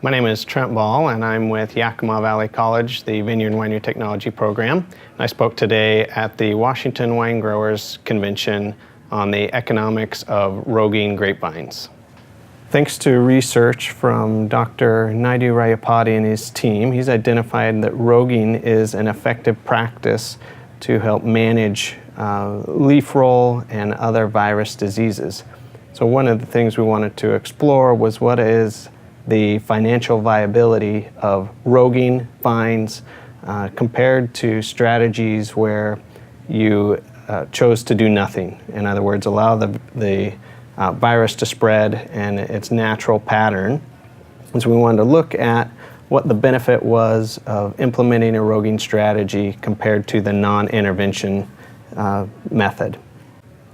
My name is Trent Ball, and I'm with Yakima Valley College, the Vineyard and Winery Technology program. I spoke today at the Washington Winegrowers Convention on the economics of Rogan grapevines. Thanks to research from Dr. Naidu Rayapati and his team, he's identified that Rogan is an effective practice to help manage leaf roll and other virus diseases. So one of the things we wanted to explore was what is the financial viability of Rogan vines compared to strategies where you chose to do nothing. In other words, allow the virus to spread in its natural pattern. And so we wanted to look at what the benefit was of implementing a Rogan strategy compared to the non-intervention method.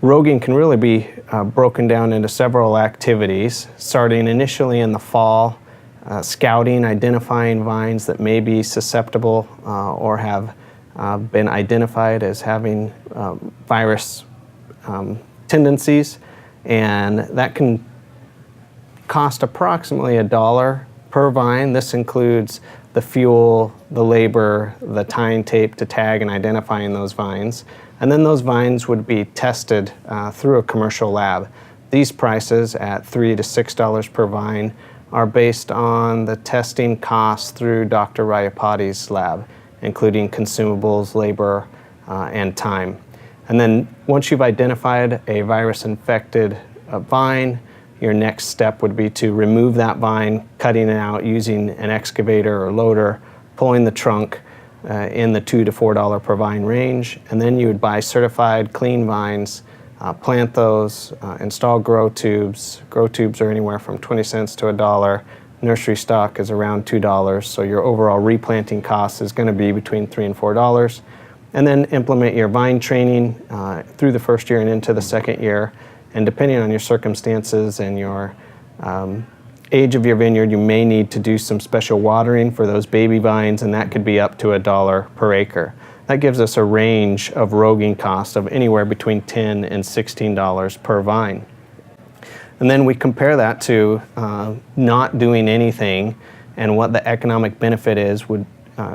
Rogan can really be broken down into several activities, starting initially in the fall, scouting, identifying vines that may be susceptible or have been identified as having virus tendencies, and that can cost approximately $1 per vine. This includes the fuel, the labor, the tying tape to tag and identifying those vines. And then those vines would be tested through a commercial lab. These prices at $3 to $6 per vine are based on the testing costs through Dr. Rayapati's lab, including consumables, labor, and time. And then once you've identified a virus-infected vine, your next step would be to remove that vine, cutting it out using an excavator or loader, pulling the trunk in the $2 to $4 per vine range, and then you would buy certified clean vines, plant those, install grow tubes. Grow tubes are anywhere from 20 cents to $1. Nursery stock is around $2, so your overall replanting cost is going to be between $3 and $4. And then implement your vine training through the first year and into the second year. And depending on your circumstances and your age of your vineyard, you may need to do some special watering for those baby vines, and that could be up to $1 per acre. That gives us a range of Rogan costs of anywhere between $10 and $16 per vine. And then we compare that to not doing anything and what the economic benefit is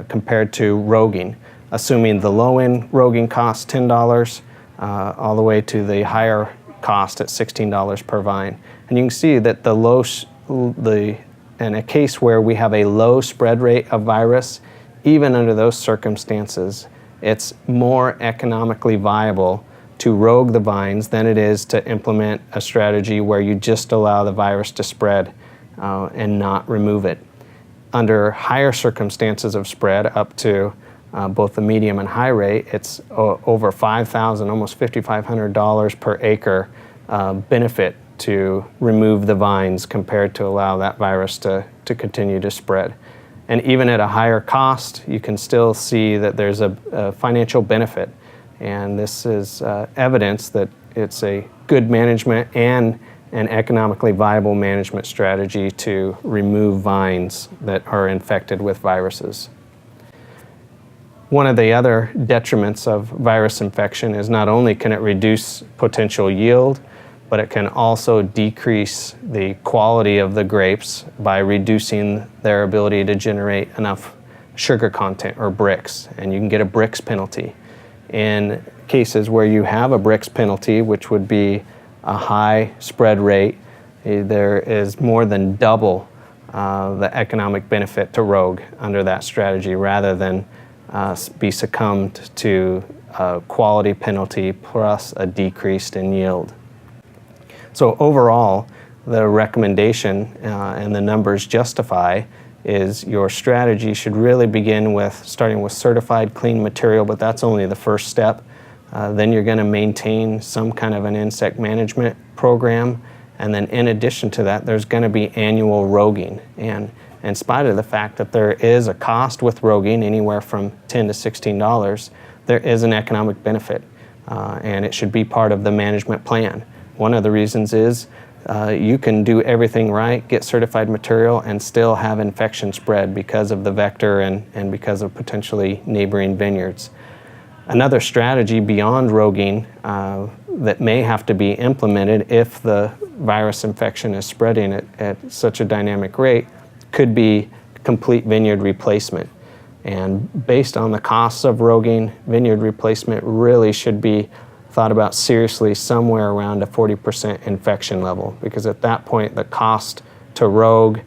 compared to Rogan, assuming the low-end Rogan costs $10 all the way to the higher cost at $16 per vine. And you can see that in a case where we have a low spread rate of virus, even under those circumstances, it's more economically viable to rogue the vines than it is to implement a strategy where you just allow the virus to spread and not remove it. Under higher circumstances of spread, up to both the medium and high rate, it's over $5,000, almost $5,500 per acre benefit to remove the vines compared to allow that virus to continue to spread. And even at a higher cost, you can still see that there's a financial benefit. And this is evidence that it's a good management and an economically viable management strategy to remove vines that are infected with viruses. One of the other detriments of virus infection is not only can it reduce potential yield, but it can also decrease the quality of the grapes by reducing their ability to generate enough sugar content or Brix, and you can get a Brix penalty. In cases where you have a Brix penalty, which would be a high spread rate, there is more than double the economic benefit to rogue under that strategy rather than be succumbed to a quality penalty plus a decrease in yield. So overall, the recommendation and the numbers justify is your strategy should really begin with starting with certified clean material, but that's only the first step. Then you're going to maintain some kind of an insect management program, and then in addition to that, there's going to be annual roguing. And in spite of the fact that there is a cost with roguing, anywhere from $10 to $16, there is an economic benefit, and it should be part of the management plan. One of the reasons is you can do everything right, get certified material, and still have infection spread because of the vector and because of potentially neighboring vineyards. Another strategy beyond roguing that may have to be implemented if the virus infection is spreading at such a dynamic rate could be complete vineyard replacement. And based on the costs of roguing, vineyard replacement really should be thought about seriously somewhere around a 40% infection level, because at that point the cost to rogue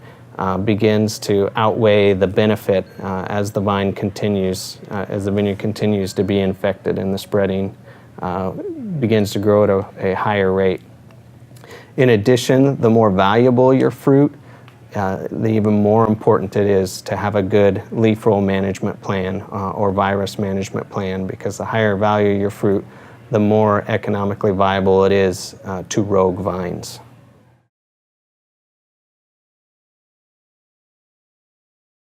begins to outweigh the benefit as the vine continues, as the vineyard continues to be infected and the spreading begins to grow at a higher rate. In addition, the more valuable your fruit, the even more important it is to have a good leaf roll management plan or virus management plan, because the higher value your fruit, the more economically viable it is to rogue vines.